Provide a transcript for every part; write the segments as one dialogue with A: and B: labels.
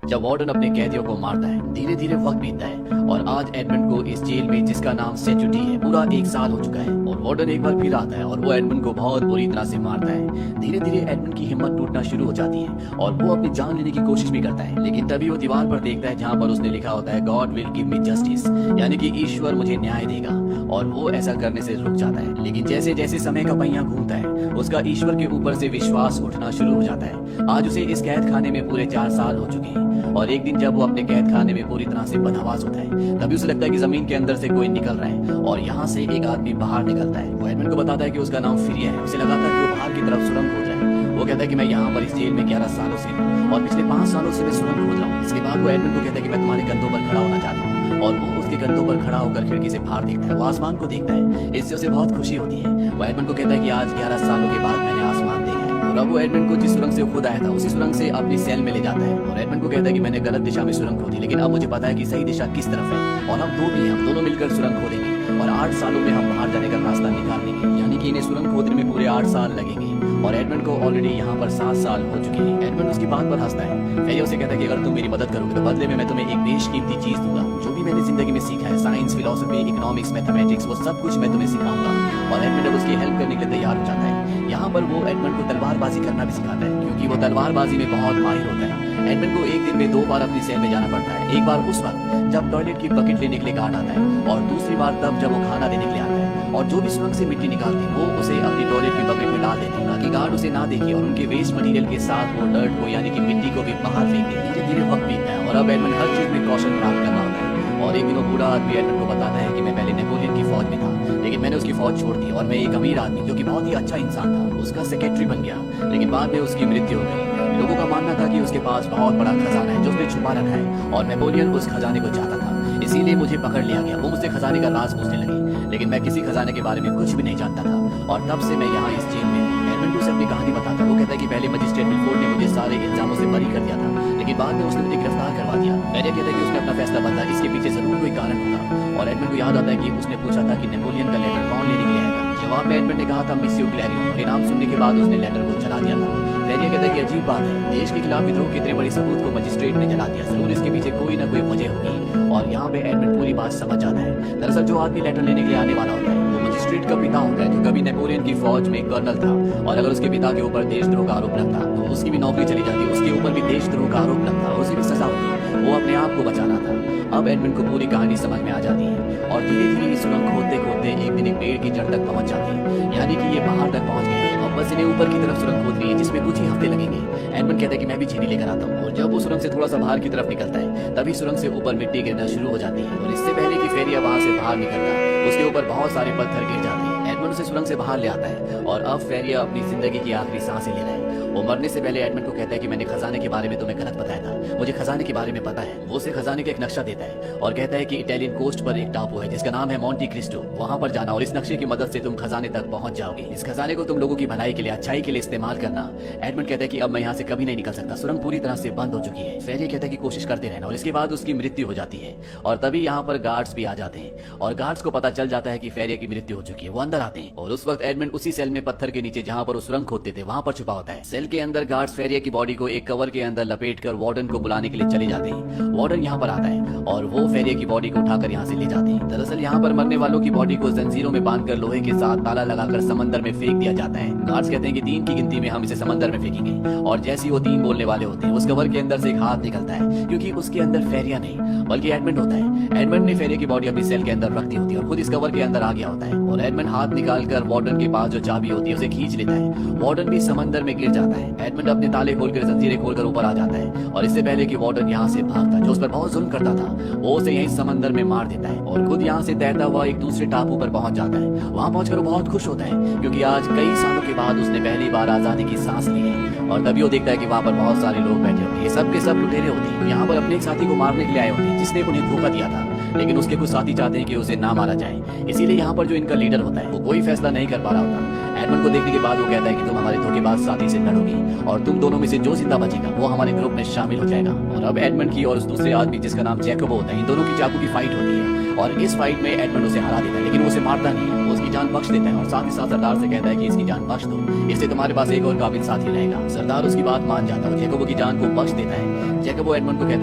A: जब वार्डन अपने कैदियों को मारता है। धीरे धीरे वक्त बीतता है और आज एडमंड को इस जेल में, जिसका नाम सेंचुटी है, पूरा 1 साल हो चुका है। और वार्डन एक बार फिर आता है और वो एडमंड को बहुत बुरी तरह से मारता है। धीरे धीरे एडमंड की हिम्मत टूटना शुरू हो जाती है और वो अपनी जान लेने की कोशिश भी करता है। लेकिन तभी वो दीवार पर देखता है जहाँ पर उसने लिखा होता है God will give me justice, यानी कि ईश्वर मुझे न्याय देगा। और वो ऐसा करने से रुक जाता है। लेकिन जैसे जैसे समय का पहिया घूमता है, उसका ईश्वर के ऊपर से विश्वास उठना शुरू हो जाता है। आज उसे इस कैद खाने में पूरे 4 साल हो चुके हैं और एक दिन जब वो अपने कैद खाने में पूरी तरह से बदहवास होता है, तभी उसे लगता है कि जमीन के अंदर से कोई निकल रहा है और यहाँ से एक आदमी बाहर निकलता है। वो एडमंड को बताता है कि उसका नाम फिरिया है। उसे लगा था कि वो बाहर की तरफ सुरंग खोद रहा है। वो कहता है कि मैं यहाँ पर इस जेल में 11 सालों से हूँ और पिछले 5 सालों से मैं सुरंग खोद रहा हूँ। इसके बाद वो एडमंड को कहता है कि मैं तुम्हारे कंधों पर खड़ा होना चाहता हूँ। और वो उसके कंधों पर खड़ा होकर खिड़की से बाहर देखता है। वो आसमान को देखता है। इससे उसे बहुत खुशी होती है। वो एडमंड को कहता है कि आज 11 सालों के बाद मैंने आसमान देखा है। और अब वो एडमंड को जिस सुरंग से खुद आया था उसी सुरंग से अपनी सेल में ले जाता है और एडमंड को कहता है कि मैंने गलत दिशा में सुरंग खोदी, लेकिन अब मुझे पता है कि सही दिशा किस तरफ है और हम दो भी हैं, हम दोनों मिलकर सुरंग खोदेंगे और 8 सालों में हम बाहर जाने का रास्ता निकाल लेंगे। यानी कि इन्हें सुरंग खोदने में पूरे 8 साल लगेंगे और एडमंड को ऑलरेडी यहाँ पर 7 साल हो चुके हैं। एडमंड उसकी बात पर हंसता है। फेरिया उसे कहता है कि अगर तुम मेरी मदद करोगे तो बदले में मैं तुम्हें एक बेशकीमती चीज दूंगा। जो भी मैंने जिंदगी में सीखा है, साइंस, फिलोसफी, इकोनॉमिक्स, मैथमेटिक्स, वो सब कुछ मैं तुम्हें सिखाऊंगा। और एडमंड अब उसकी हेल्प करने के लिए तैयार हो जाता है। यहाँ पर वो एडमंड को तलवारबाजी करना भी सिखाता है, क्योंकि वो तलवारबाजी में बहुत माहिर होता है। एडमंड को एक दिन में 2 बार अपनी सेल में जाना पड़ता है। एक बार उस वक्त जब टॉयलेट की बकेट लेने के लिए गार्ड आता है और दूसरी बार तब जब वो खाना देने के लिए आता है। और जो भी सुरंग से मिट्टी निकालते हैं वो उसे अपनी टॉयलेट की बकेट में डाल देते हैं, ताकि गार्ड उसे ना देखे और उनके वेस्ट मटेरियल के साथ वो डर्ट को, यानी कि मिट्टी को भी बाहर फेंक दे। धीरे धीरे वक्त बीतता है और अब एडमंड हर चीज में कौशल प्राप्त करना होता है। और एक दिन वो बूढ़ा आदमी एडमंड को बताता है कि मैं पहले नेपोलियन की फौज में था, लेकिन मैंने उसकी फौज छोड़ दी और मैं एक अमीर आदमी, जो कि बहुत ही अच्छा इंसान था, उसका सेक्रेटरी बन गया। लेकिन बाद में उसकी मृत्यु हो गई। लोगों का मानना था कि उसके पास बहुत बड़ा खजाना है जो उसने छुपा रखा है और नेपोलियन उस खजाने को चाहता था, इसीलिए मुझे पकड़ लिया गया। वो मुझसे खजाने का राज पूछने लगी, लेकिन मैं किसी खजाने के बारे में कुछ भी नहीं जानता था और तब से मैं यहाँ इस जेल में हूँ। एडमंड उसे अपनी कहानी बताता है। वो कहता है कि पहले मजिस्ट्रेट मिलफोर्ड ने मुझे सारे इल्जामों से बरी कर दिया था, लेकिन बाद में उसने मुझे गिरफ्तार करवा दिया। फेरिया कहता है कि उसने अपना फैसला बदला, इसके पीछे जरूर कोई कारण होगा। और एडमंड को याद आता है कि उसने पूछा था कि नेपोलियन का लेटर कौन लेने के लिए आएगा। जवाब में एडमंड ने कहा था मिस्यू क्लैरियन। परिणाम सुनने के बाद उसने लेटर को जला दिया था। फेरिया कहता है कि अजीब बात है, देश के खिलाफ विद्रोह के इतने बड़े सबूत को मजिस्ट्रेट ने जला दिया। जरूर इसके पीछे कोई ना कोई वजह होगी। और यहाँ पे एडमंड पूरी बात समझ जाता है। दरअसल जो आदमी लेटर लेने के लिए आने वाला होता है वो मजिस्ट्रेट का पिता होता है, जो कभी नेपोलियन की फौज में कर्नल था। और अगर उसके पिता के ऊपर देशद्रोह का आरोप लगता तो उसकी भी नौकरी चली जाती, उसके ऊपर भी देशद्रोह का आरोप लगता और उसे भी सजा होती। वो अपने आप को बचाना था। अब एडमंड को पूरी कहानी समझ में आ जाती है और धीरे धीरे सुरंग खोदते खोदते एक दिन एक पेड़ की जड़ तक पहुंच जाती है, यानी कि ये बाहर तक पहुंच गए। अब बस इन्हें ऊपर की तरफ सुरंग खोदनी है, जिसमें कुछ ही हफ्ते लगेंगे। एडमंड कहता है कि मैं भी छेनी लेकर आता हूँ। और जब वो सुरंग से थोड़ा सा बाहर की तरफ निकलता है, तभी सुरंग से ऊपर मिट्टी गिरना शुरू हो जाती है और इससे पहले कि फेरिया वहां से बाहर निकलता, उसके ऊपर बहुत सारे पत्थर गिर जाते हैं। एडमंड उसे सुरंग से बाहर ले आता है और अब फेरिया अपनी जिंदगी की आखिरी सांसें ले रहा है। वो मरने से पहले एडमंड को कहता है कि मैंने खजाने के बारे में तुम्हें गलत बताया था, मुझे खजाने के बारे में पता है। वो उसे खजाने का एक नक्शा देता है और कहता है कि इटालियन कोस्ट पर एक टापू है जिसका नाम है मोंटी क्रिस्टो, वहां पर जाना और इस नक्शे की मदद से तुम खजाने तक पहुंच जाओगे। इस खजाने को तुम लोगों की भलाई के लिए, अच्छाई के लिए इस्तेमाल करना। एडमंड कहता है कि अब मैं यहाँ से कभी नहीं निकल सकता, सुरंग पूरी तरह से बंद हो चुकी है। फेरिया कहता है कि कोशिश करते रहना। और इसके बाद उसकी मृत्यु हो जाती है और तभी यहाँ पर गार्ड्स भी आ जाते हैं और गार्ड्स को पता चल जाता है कि फेरिया की मृत्यु हो चुकी है। वो अंदर आते हैं और उस वक्त एडमंड उसी सेल में पत्थर के नीचे जहाँ पर वो सुरंग खोदते थे वहां पर छुपा होता है। सेल के अंदर गार्ड्स फेरिया की बॉडी को एक कवर के अंदर लपेटकर वार्डन को बुलाने के लिए चले जाते हैं। वार्डन यहाँ पर आता है और वो फेरिया की बॉडी को उठाकर यहाँ से ले जाते हैं। दरअसल यहाँ पर मरने वालों की बॉडी को जंजीरों में बांधकर लोहे के साथ ताला लगाकर समंदर में फेंक दिया जाता है। गार्ड्स कहते हैं कि 3 की गिनती में हम इसे समंदर में फेंकेंगे। और जैसे ही वो 3 बोलने वाले होते हैं, उस कवर के अंदर से एक हाथ निकलता है, क्योंकि उसके अंदर फेरिया नहीं बल्कि एडमंड होता है। एडमंड ने फेरिया की बॉडी अपनी सेल के अंदर रख दी होती है और खुद इस कवर के अंदर आ गया होता है। और एडमंड हाथ निकालकर वार्डन के पास जो चाबी होती है उसे खींच लेता है। वार्डन भी समंदर में गिर जाता है। एडमंड अपने ताले खोलकर जंजीरें खोलकर ऊपर आ जाता है और इससे पहले कि वार्डन यहाँ से भागता, जो उस पर बहुत जुल्म करता था, वो उसे यहीं समंदर में मार देता है और खुद यहाँ से तैरता हुआ एक दूसरे टापू पर पहुंच जाता है। वहां पहुंचकर वो बहुत खुश होता है, क्योंकि आज कई सालों के बाद उसने पहली बार आजादी की सांस ली है। और तभी वो देखता है कि वहां पर बहुत सारे लोग बैठे होते हैं। ये सब के सब लुटेरे होते हैं, यहाँ पर अपने एक साथी को मारने के लिए आए होते हैं जिसने उन्हें धोखा दिया था। लेकिन उसके कुछ साथी चाहते हैं कि उसे ना मारा जाए, इसीलिए यहाँ पर जो इनका लीडर होता है वो कोई फैसला नहीं कर पा रहा होता। एडमंड को देखने के बाद वो कहता है कि तुम हमारे धोखेबाज साथी से लड़ोगी और तुम दोनों में से जो जिंदा बचेगा वो हमारे ग्रुप में शामिल हो जाएगा। और अब एडमंड की और उस दूसरे आदमी जिसका नाम जैकोबो होता है, इन दोनों की चाकू की फाइट होती है और इस फाइट में एडमंड उसे हरा देता है, लेकिन वो उसे मारता नहीं है, वो उसकी जान बख्श देता है और साथ ही साथ सरदार से कहता है कि इसकी जान बख्श दो, इससे तुम्हारे पास एक और काबिल साथी रहेगा। सरदार उसकी बात मान जाता है और जैकोबो की जान को बख्श देता है। जैकोबो एडमंड को कहता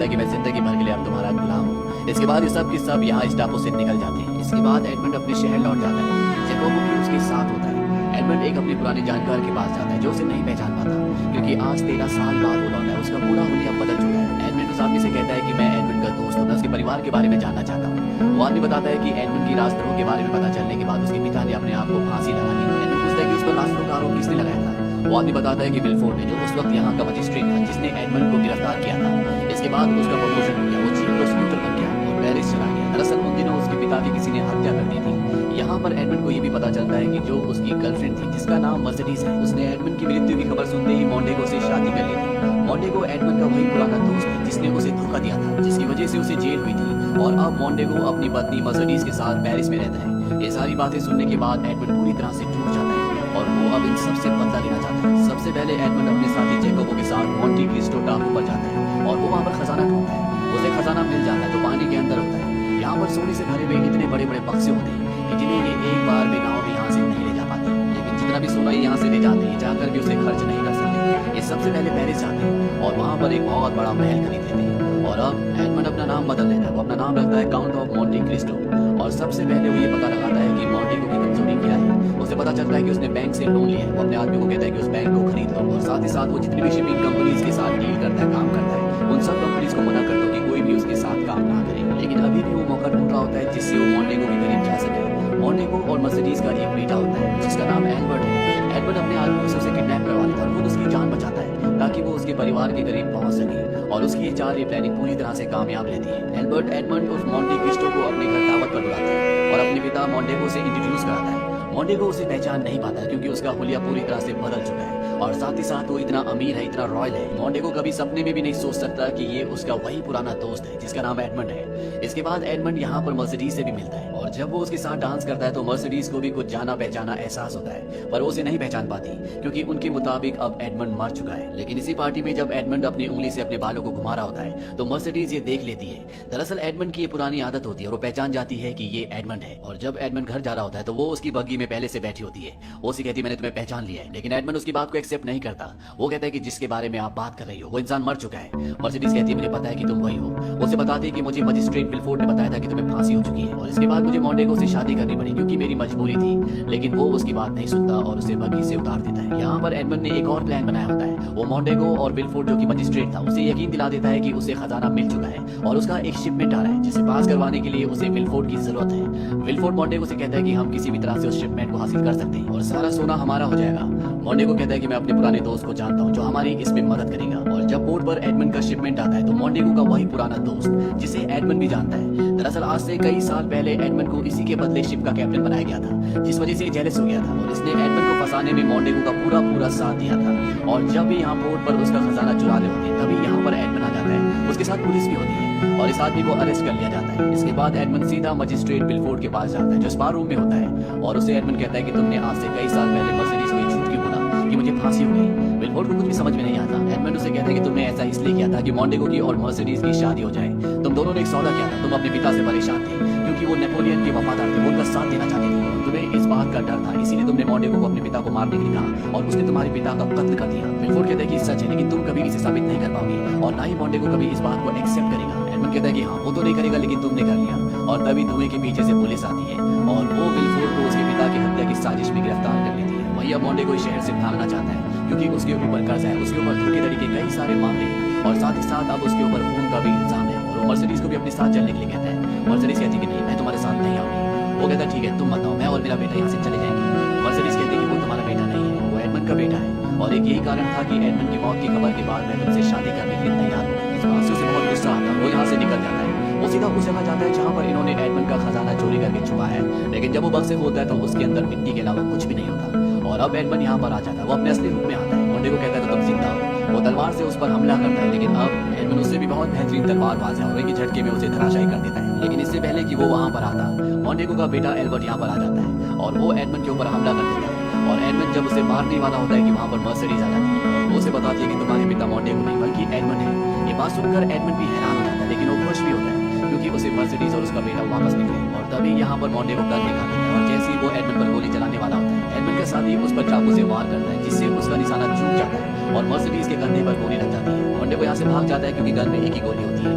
A: है कि मैं जिंदगी भर के लिए अब तुम्हारा गुलाम हूँ। इसके बाद ये सब के सब यहाँ इस टापू से निकल जाते हैं। इसके बाद एडमंड अपने शहर लौट जाता है। जैकोबो भी उसके साथ होता है। एडमंड एक अपने पुराने जानकार के पास जाता है जो उसे नहीं पहचान पाता, क्योंकि आज 13 साल बाद वो लौटा है। उसका पूरा हुलिया बदल चुका है। एडमंड उस आदमी से कहता है कि मैं एडमंड का दोस्त हूँ, मैं उसके परिवार के बारे में जानना चाहता हूँ। वो आदमी बताता है कि एडमंड की राजद्रोह के बारे में पता चलने के बाद उसके पिता ने अपने आप को फांसी लगा ली। एडमंड पूछता है कि उस पर राजद्रोह का आरोप किसने लगाया था। वो आदमी बताता है कि विल्फोर्ड ने, जो उस वक्त यहाँ का मजिस्ट्रेट था जिसने एडमंड को गिरफ्तार किया था। इसके बाद उसका प्रमोशन हो गया, वो चीफ प्रोसिक्यूटर बन गया और पेरिस चला गया। दरअसल उन दिनों उसके पिता की किसी ने हत्या कर दी थी। यहाँ पर एडमंड को ये भी पता चलता है कि जो उसकी गर्लफ्रेंड थी जिसका नाम मर्सिडीज है, उसने एडमंड की मृत्यु की खबर सुनते ही मोंटेगो से शादी कर ली थी। मोंटेगो एडमंड का वही पुराना दोस्त है जिसने उसे धोखा दिया था, जिसकी वजह से उसे जेल हुई थी। और अब मोंटेगो अपनी पत्नी मर्सिडीज के साथ पेरिस में रहता है। ये सारी बातें सुनने के बाद एडमंड पूरी तरह से टूट जाता है और वो अब इन सबसे बदला लेना चाहता है। सबसे पहले एडमंड अपने साथी जैकोबो के साथ मोंटे क्रिस्टो टापू पर जाता है और वो वहाँ पर खजाना ढूंढता है। उसे खजाना मिल जाता है जो पानी के अंदर होता है। यहाँ पर सोने से भरे हुए इतने बड़े बड़े बक्से होते हैं कि जिन्हें ये एक बार भी नाव में यहाँ से नहीं ले जा पाते, लेकिन जितना भी सोना यहाँ से ले जाते हैं जाकर भी उसे खर्च नहीं कर सकते। ये सबसे पहले पेरिस जाते हैं और वहाँ पर एक बहुत बड़ा महल खरीद लेते हैं। और अब एडमंड अपना नाम बदल लेता है। वो अपना नाम रखता है काउंट ऑफ मोंटे क्रिस्टो। और सबसे पहले वो ये पता लगाता है कि मोंटेगो की कमजोरी क्या है। उसे पता चलता है कि उसने बैंक से लोन लिया है। वो अपने आदमी को कहता है कि उस बैंक को खरीद लो और साथ ही साथ वो जितनी भी शिपिंग कंपनीज के साथ डील करता है, काम करता है, उन सब कंपनीज को मना कर दो कि कोई भी उसके साथ काम ना करे। लेकिन अभी भी वो मौका ढूंढ रहा होता है जिससे वो मोंटेगो के करीब जा सके। मोंटेगो और मर्सिडीज का एक बेटा होता है जिसका नाम एल्बर्ट है। एल्बर्ट अपने आदमी से उसे किडनैप करवा लेता है और खुद उसकी जान बचाता है ताकि वो उसके परिवार के करीब पहुंच सके। और उसकी ये चाल, ये प्लानिंग पूरी तरह से कामयाब रहती है। एल्बर्ट एडमंड उर्फ मोंटे क्रिस्टो को अपने घर दावत पर बुलाता है और अपने पिता मोंटेगो से इंट्रोड्यूस कराता है। मोंटेगो उसे पहचान नहीं पाता क्योंकि उसका हुलिया पूरी तरह से बदल चुका है और साथ ही साथ वो इतना अमीर है, इतना रॉयल है। मोंटेगो कभी सपने में भी नहीं सोच सकता कि ये उसका वही पुराना दोस्त है जिसका नाम एडमंड है। इसके बाद एडमंड यहाँ पर मर्सिडीज से भी मिलता है और जब वो उसके साथ डांस करता है तो मर्सिडीज को भी कुछ जाना पहचाना एहसास होता है, पर वो उसे नहीं पहचान पाती क्योंकि उनके मुताबिक अब एडमंड मर चुका है। लेकिन इसी पार्टी में जब एडमंड अपनी उंगली से अपने बालों को घुमा रहा होता है तो मर्सिडीज ये देख लेती है। दरअसल एडमंड की ये पुरानी आदत होती है और वो पहचान जाती है कि ये एडमंड है। और जब एडमंड घर जा रहा होता है तो वो उसकी बग्गी में पहले से बैठी होती है। वो उसे कहती है मैंने तुम्हें पहचान लिया है, लेकिन एडमंड उसकी बात को एक्सेप्ट नहीं करता। वो कहता है कि जिसके बारे में आप बात कर रही हो वो इंसान मर चुका है। मर्सिडीज कहती है मुझे पता है कि तुम वही हो। वो उसे बताती है कि मुझे मजिस्ट्रेट विल्फोर्ड ने बताया था कि तुम्हें फांसी हो चुकी है और इसके बाद मुझे मोंटेगो से शादी करनी पड़ी क्योंकि मेरी मजबूरी थी। लेकिन वो उसकी बात नहीं सुनता और उसे बग्गी से उतार देता है। यहाँ पर एडमंड ने एक और प्लान बनाया होता है। वो मोंटेगो और विल्फोर्ड जो कि मजिस्ट्रेट था उसे यकीन दिला देता है कि उसे खजाना मिल चुका है और उसका एक शिपमेंट आ रहा है जिसे पास करवाने के लिए उसे विल्फोर्ड की जरूरत है। विल्फोर्ड मोंटेगो से कहता है कि हम किसी भी तरह से उस शिपमेंट को हासिल कर सकते हैं और सारा सोना हमारा हो जाएगा। मोंटेगो कहता है कि मैं अपने पुराने दोस्त को जानता हूँ जो हमारी इसमें मदद करेगा। और जब बोर्ड पर एडमंड का शिपमेंट आता है तो मोंटेगो का वही पुराना दोस्त जिसे एडमंड भी जानता है। दरअसल आज से कई साल पहले एडमंड को इसी के बदले शिप का कैप्टन बनाया गया था, जिस वजह से जेलस हो गया था और इसने एडमंड को फंसाने में मोंटेगो का पूरा साथ दिया था। और जब भी यहाँ बोर्ड पर उसका खजाना चुरा रहे होते हैं तभी यहाँ पर एडमंड आ जाता है। उसके साथ पुलिस भी होती है और इस आदमी को अरेस्ट कर लिया जाता है। इसके बाद एडमंड सीधा मजिस्ट्रेट विल्फोर्ड के पास जाता है जो स्पा रूम में होता है और उसे एडमंड कहता है कि तुमने आज से कई साल पहले मर्सिडीज को झूठ क्यों बोला कि मुझे फांसी हो गई। विल्फोर्ड को कुछ भी समझ में नहीं आता। एडमंड उसे कहता है कि तुमने ऐसा इसलिए किया था कि मोंटेगो की और मर्सिडीज की शादी हो जाए। तुम दोनों ने एक सौदा किया था। तुम अपने पिता से परेशान थे क्योंकि वो नेपोलियन के वफादार थे, वो उनका साथ देना चाहते थे। तुम्हें इस बात का डर था, इसीलिए तुमने मोंटेगो को अपने पिता को मारने के लिए कहा और उसने तुम्हारे पिता का कत्ल कर दिया। विल्फोर्ड कहता है कि सच है, लेकिन तुम कभी इसे साबित नहीं कर पाओगे और ना ही मोंटेगो कभी इस बात को एक्सेप्ट करेगा। एडमंड कहता है कि हाँ वो तो नहीं करेगा, लेकिन तुमने कर लिया। और तभी धुएं के पीछे से पुलिस आती है और वो विल्फोर्ड को उसके पिता की हत्या की साजिश में गिरफ्तार कर लेती है। वही अब मोंटेगो इस शहर से भागना चाहता है क्योंकि उसके ऊपर कर्ज है, उसके ऊपर धोखेधड़ी के कई सारे मामले हैं और साथ ही साथ अब उसके ऊपर खून का भी इल्जाम है। और वो मर्सिडीज को भी अपने साथ चलने के लिए कहता है। मर्सिडीज कहती है कि नहीं, मैं तुम्हारे साथ नहीं आऊंगी। वो कहता है ठीक है तुम मत आओ, मैं और मेरा बेटा यहाँ से चले जाएंगे। मर्सिडीज कहती है कि वो तुम्हारा बेटा नहीं है, वो एडमंड का बेटा है और एक यही कारण था कि एडमंड की मौत की खबर के बाद मैं तुमसे शादी करने के लिए तैयार हूँ। इस बात से उसे बहुत गुस्सा आता है। वो यहाँ से निकल जाता है। वो सीधा उस जगह जाता है जहाँ पर इन्होंने एडमंड का खजाना चोरी करके छुपा है, लेकिन जब वो बक्से होता है तो उसके अंदर मिट्टी के अलावा कुछ भी नहीं होता। और अब एडमंड यहाँ पर आ जाता है। वो अपने असली रूप में आता है। मोंटेगो कहता है तो तुम जिंदा हो। वो तलवार से उस पर हमला करता है, लेकिन अब एडमंड उससे भी बहुत बेहतरीन तलवारबाज है और एक झटके में उसे धराशायी कर देता है। लेकिन इससे पहले कि वो वहाँ पर आता, मोंटेगो का बेटा एल्बर्ट यहाँ पर आ जाता है और वो एडमंड के ऊपर हमला कर देता है। और एडमंड जब उसे मारने वाला होता है कि वहाँ पर मर्सिडीज आ जाती है और वो उसे बताती है कि तुम्हारे पिता मोंटेगो नहीं बल्कि एडमंड है। ये बात सुनकर एडमंड भी हैरान हो जाता है, लेकिन वो खुश भी होता है क्योंकि उसे मर्सिडीज और उसका बेटा वापस निकले। और तभी यहाँ पर मॉन्टे को गन दिखा देता है और जैसे ही वो एडमंड पर गोली चलाने वाला होता है, एडमंड के साथ ही उस पर चाकू से वार करता है, जिससे उसका निशाना चूक जाता है और मर्सिडीज के कंधे पर गोली लग जाती है। मॉन्टे को यहाँ से भाग जाता है क्योंकि गन में एक ही गोली होती है।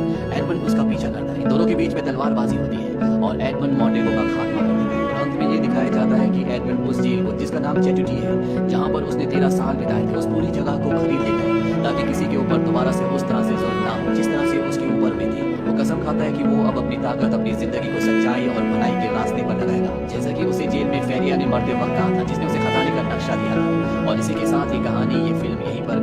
A: एडमंड उसका पीछा करता है, इन दोनों के बीच में तलवारबाजी होती है और एडमंड मॉन्टेगो का खात्मा कर देता है। और अंत में ये दिखाया जाता है कि एडमंड उस जेल को, जिसका नाम चैटुटी है, जहाँ पर उसने 13 साल बिताए थे, उस पूरी जगह को खरीद लेता है ताकि किसी के ऊपर दोबारा से उस तरह से जुल्म ना हो जिस तरह से उसके ऊपर हुए थे। वो कसम खाता है कि वो अब अपनी ताकत अपनी जिंदगी को सच्चाई और भलाई के रास्ते पर लगाएगा, जैसा कि उसे जेल में फेरिया ने मरते वक्त कहा था, जिसने उसे खताने का नक्शा दिया था। और इसी के साथ ही कहानी, ये फिल्म यहीं पर